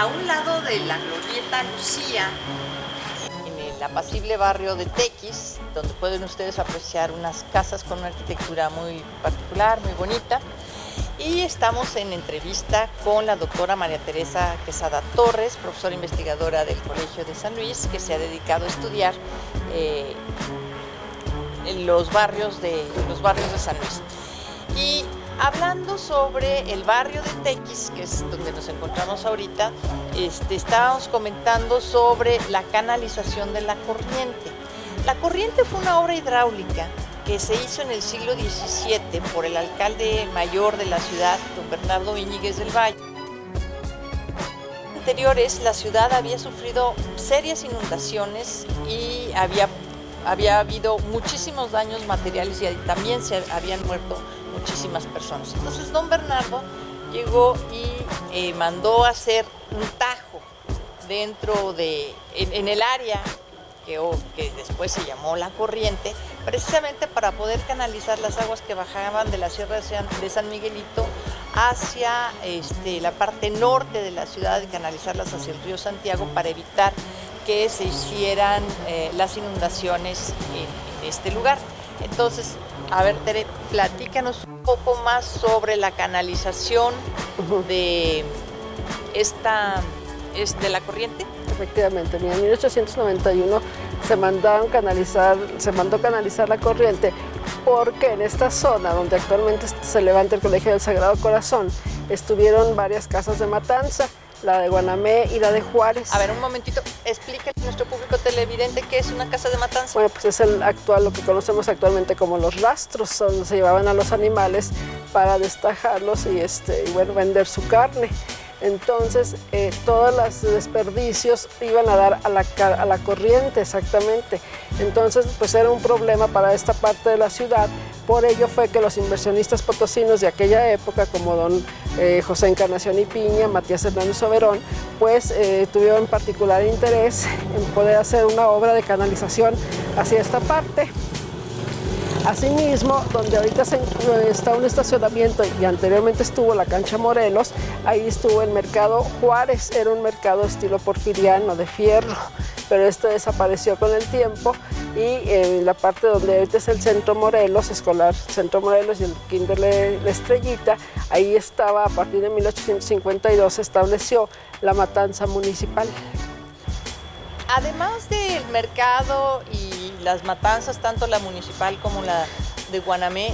a un lado de la Glorieta Lucía, en el apacible barrio de Tequis, donde pueden ustedes apreciar unas casas con una arquitectura muy particular, muy bonita. Y estamos en entrevista con la doctora María Teresa Quesada Torres, profesora investigadora del Colegio de San Luis, que se ha dedicado a estudiar en los barrios de San Luis. Y hablando sobre el barrio de Tequis, que es donde nos encontramos ahorita, estábamos comentando sobre la canalización de la corriente. La corriente fue una obra hidráulica que se hizo en el siglo XVII por el alcalde mayor de la ciudad, don Bernardo Íñiguez del Valle. En anteriores, la ciudad había sufrido serias inundaciones y había habido muchísimos daños materiales y también se habían muerto muchísimas personas. Entonces don Bernardo llegó y mandó hacer un tajo en el área que después se llamó La Corriente, precisamente para poder canalizar las aguas que bajaban de la Sierra de San Miguelito hacia la parte norte de la ciudad y canalizarlas hacia el río Santiago para evitar que se hicieran las inundaciones en este lugar. Entonces, a ver, Tere, platícanos un poco más sobre la canalización de La Corriente. Efectivamente, en 1891 se mandó canalizar la corriente porque en esta zona donde actualmente se levanta el Colegio del Sagrado Corazón estuvieron varias casas de matanza, la de Guanamé y la de Juárez. A ver, un momentito, explícale a nuestro público televidente qué es una casa de matanza. Bueno, pues es lo que conocemos actualmente como los rastros, donde se llevaban a los animales para destajarlos y vender su carne. Entonces, todos los desperdicios iban a dar a la corriente, exactamente. Entonces, pues era un problema para esta parte de la ciudad. Por ello fue que los inversionistas potosinos de aquella época, como don José Encarnación y Piña, Matías Hernández Oberón, pues tuvieron particular interés en poder hacer una obra de canalización hacia esta parte. Asimismo, donde ahorita está un estacionamiento y anteriormente estuvo la cancha Morelos, ahí estuvo el mercado Juárez, era un mercado estilo porfiriano de fierro, pero desapareció con el tiempo y la parte donde ahorita es el Centro Morelos, Escolar Centro Morelos y el Kinder La Estrellita, ahí estaba, a partir de 1852 se estableció la matanza municipal. Además del mercado y las matanzas, tanto la municipal como la de Guanamé,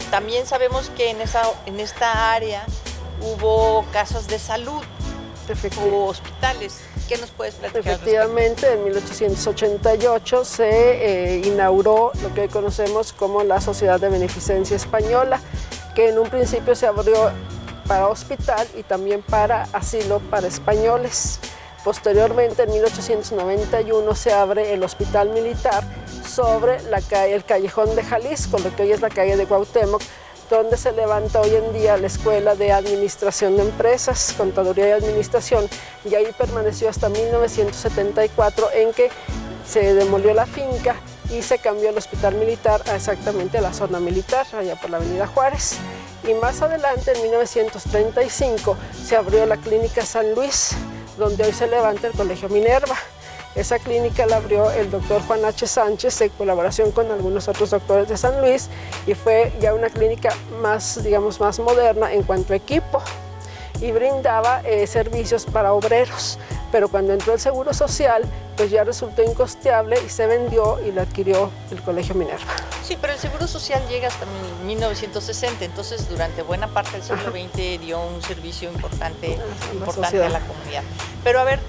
también sabemos que en esta área hubo casas de salud o hospitales. ¿Qué nos puedes platicar? Efectivamente, en 1888 se inauguró lo que hoy conocemos como la Sociedad de Beneficencia Española, que en un principio se abrió para hospital y también para asilo para españoles. Posteriormente, en 1891, se abre el Hospital Militar sobre el Callejón de Jalisco, lo que hoy es la calle de Cuauhtémoc, donde se levanta hoy en día la Escuela de Administración de Empresas, Contaduría y Administración, y ahí permaneció hasta 1974, en que se demolió la finca y se cambió el Hospital Militar exactamente a la zona militar, allá por la Avenida Juárez. Y más adelante, en 1935, se abrió la Clínica San Luis, donde hoy se levanta el Colegio Minerva. Esa clínica la abrió el doctor Juan H. Sánchez en colaboración con algunos otros doctores de San Luis y fue ya una clínica más moderna en cuanto a equipo y brindaba servicios para obreros. Pero cuando entró el Seguro Social, pues ya resultó incosteable y se vendió y la adquirió el Colegio Minerva. Sí, pero el Seguro Social llega hasta 1960, entonces durante buena parte del siglo XX dio un servicio importante a la comunidad. Pero a ver,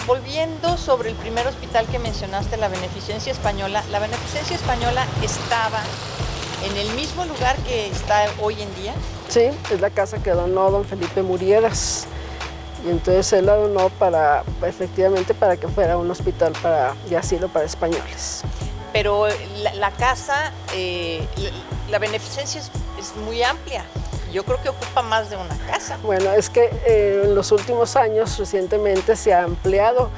volviendo sobre el primer hospital que mencionaste, la Beneficencia Española, la Beneficencia Española estaba en el mismo lugar que está hoy en día. Sí, es la casa que donó don Felipe Muriedas. Y entonces él la donó efectivamente para que fuera un hospital de asilo para españoles. Pero la casa, la beneficencia es muy amplia. Yo creo que ocupa más de una casa. Bueno, es que en los últimos años, recientemente se ha ampliado.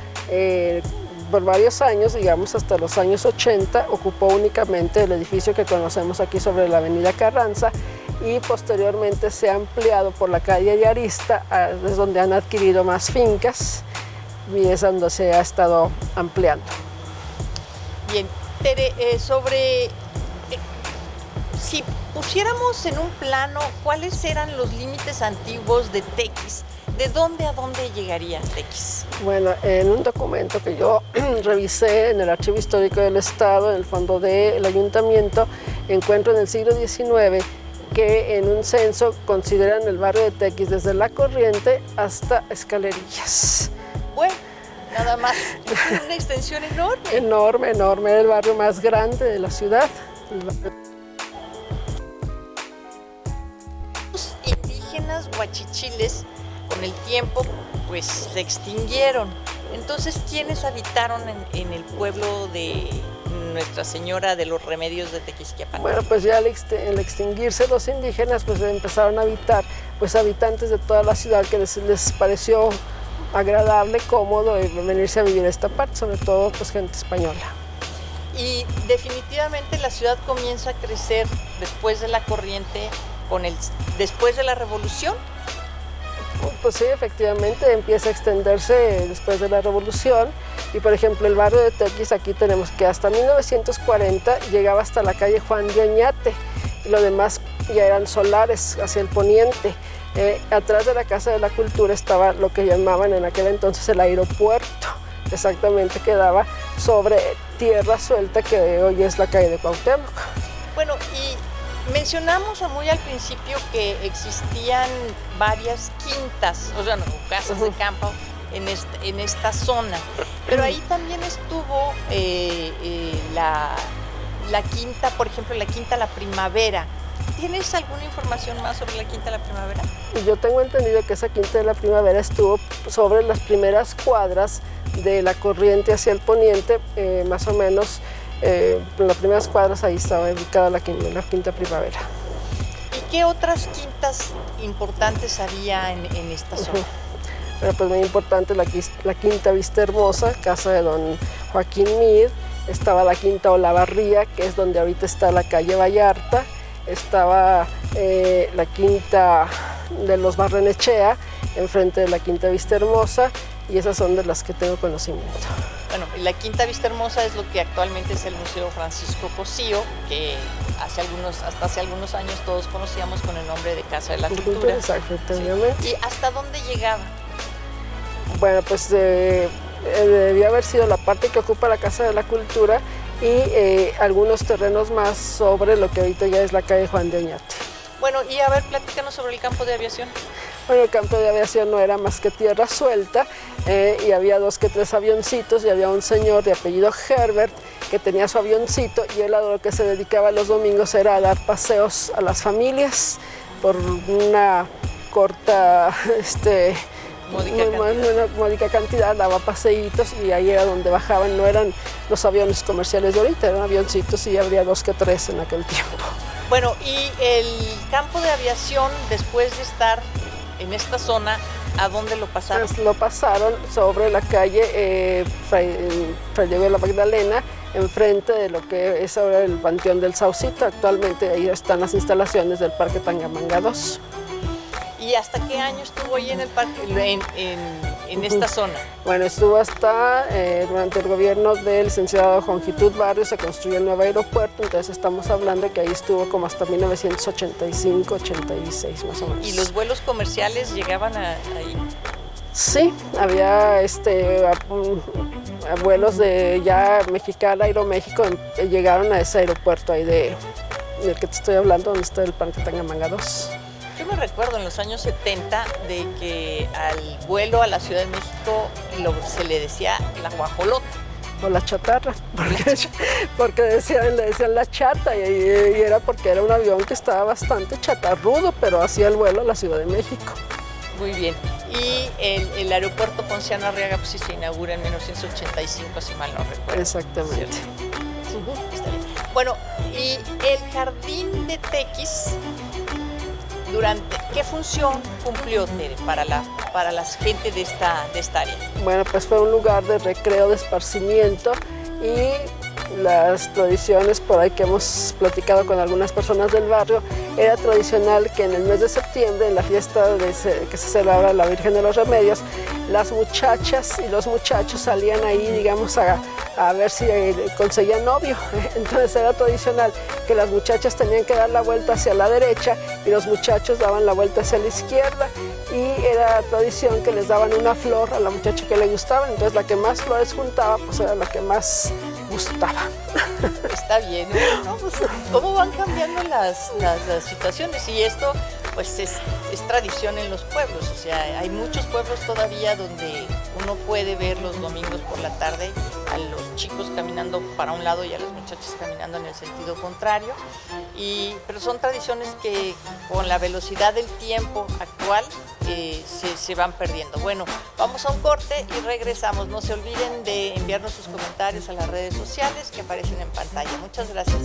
Por varios años, digamos hasta los años 80, ocupó únicamente el edificio que conocemos aquí sobre la Avenida Carranza y posteriormente se ha ampliado por la calle Yarista, es donde han adquirido más fincas y es donde se ha estado ampliando. Bien, Tere, si pusiéramos en un plano cuáles eran los límites antiguos de Tequis, ¿de dónde a dónde llegaría Tequis? Bueno, en un documento que yo revisé en el Archivo Histórico del Estado, en el fondo del Ayuntamiento, encuentro en el siglo XIX que en un censo consideran el barrio de Tequis desde La Corriente hasta Escalerillas. Bueno, nada más, es una extensión enorme. Enorme, enorme, era el barrio más grande de la ciudad. Los indígenas huachichiles con el tiempo pues se extinguieron. Entonces, ¿quiénes habitaron en el pueblo de Nuestra Señora de los Remedios de Tequisquiapan? Bueno, pues ya al extinguirse los indígenas, pues empezaron a habitar pues habitantes de toda la ciudad que les pareció agradable, cómodo venirse a vivir a esta parte, sobre todo pues gente española. Y definitivamente la ciudad comienza a crecer después de La Corriente, después de la Revolución. Pues sí, efectivamente empieza a extenderse después de la Revolución y por ejemplo el barrio de Tequis, aquí tenemos que hasta 1940 llegaba hasta la calle Juan de Oñate y lo demás ya eran solares hacia el poniente. Atrás de la Casa de la Cultura estaba lo que llamaban en aquel entonces el aeropuerto, exactamente quedaba sobre tierra suelta que hoy es la calle de Cuauhtémoc. Bueno, y mencionamos muy al principio que existían varias quintas, o sea, casas de campo en esta zona, pero ahí también estuvo la quinta, por ejemplo, la quinta La Primavera. ¿Tienes alguna información más sobre la quinta La Primavera? Yo tengo entendido que esa quinta de La Primavera estuvo sobre las primeras cuadras de La Corriente hacia el poniente, más o menos. En las primeras cuadras ahí estaba ubicada la quinta Primavera. ¿Y qué otras quintas importantes había en esta zona? Pero pues muy importante la quinta Vista Hermosa, casa de don Joaquín Mid, estaba la quinta Olavarría, que es donde ahorita está la calle Vallarta, estaba la quinta de los Barrenechea, enfrente de la quinta Vista Hermosa, y esas son de las que tengo conocimiento. Bueno, la quinta Vista Hermosa es lo que actualmente es el Museo Francisco Cosío, que hasta hace algunos años todos conocíamos con el nombre de Casa de la Cultura. Exactamente. Sí. ¿Y hasta dónde llegaba? Bueno, pues debía haber sido la parte que ocupa la Casa de la Cultura y algunos terrenos más sobre lo que ahorita ya es la calle Juan de Oñate. Bueno, y a ver, platícanos sobre el campo de aviación. Bueno, el campo de aviación no era más que tierra suelta y había 2 que 3 avioncitos y había un señor de apellido Herbert que tenía su avioncito y él a lo que se dedicaba los domingos era a dar paseos a las familias por una corta, una módica cantidad, daba paseitos y ahí era donde bajaban, no eran los aviones comerciales de ahorita, eran avioncitos y habría 2 que 3 en aquel tiempo. Bueno, y el campo de aviación, después de estar en esta zona, ¿a dónde lo pasaron? Pues lo pasaron sobre la calle Fray Diego de la Magdalena, enfrente de lo que es ahora el Panteón del Saucito. Actualmente ahí están las instalaciones del Parque Tangamanga 2. ¿Y hasta qué año estuvo ahí en el parque, en esta zona? Bueno, estuvo hasta durante el gobierno del licenciado Jongitud Barrios, se construyó el nuevo aeropuerto, entonces estamos hablando que ahí estuvo como hasta 1985, 86 más o menos. ¿Y los vuelos comerciales llegaban ahí? Sí, había vuelos de ya Mexicana, Aeroméxico, llegaron a ese aeropuerto ahí del que te estoy hablando, donde está el Parque Tangamanga 2. Yo me recuerdo en los años 70 de que al vuelo a la Ciudad de México se le decía la guajolota. O la chatarra, porque le decían la chata y era porque era un avión que estaba bastante chatarrudo, pero hacía el vuelo a la Ciudad de México. Muy bien. Y el aeropuerto Ponciano Arriaga pues, sí se inaugura en 1985, si mal no recuerdo. Exactamente. Está bien. Bueno, y el jardín de Tequis, ¿qué función cumplió, Tere, para la gente de esta área? Bueno, pues fue un lugar de recreo, de esparcimiento y las tradiciones por ahí que hemos platicado con algunas personas del barrio, era tradicional que en el mes de septiembre, en la fiesta que se celebra la Virgen de los Remedios, las muchachas y los muchachos salían ahí, digamos, a ver si conseguían novio. Entonces era tradicional que las muchachas tenían que dar la vuelta hacia la derecha y los muchachos daban la vuelta hacia la izquierda, y era tradición que les daban una flor a la muchacha que le gustaba, entonces la que más flores juntaba pues era la que más gustaba. Está bien, ¿no? Pues, ¿cómo van cambiando las situaciones? Y esto pues es tradición en los pueblos, o sea, hay muchos pueblos todavía donde uno puede ver los domingos por la tarde a los chicos caminando para un lado y a las muchachas caminando en el sentido contrario, pero son tradiciones que con la velocidad del tiempo actual se van perdiendo. Bueno, vamos a un corte y regresamos. No se olviden de enviarnos sus comentarios a las redes sociales que aparecen en pantalla. Muchas gracias.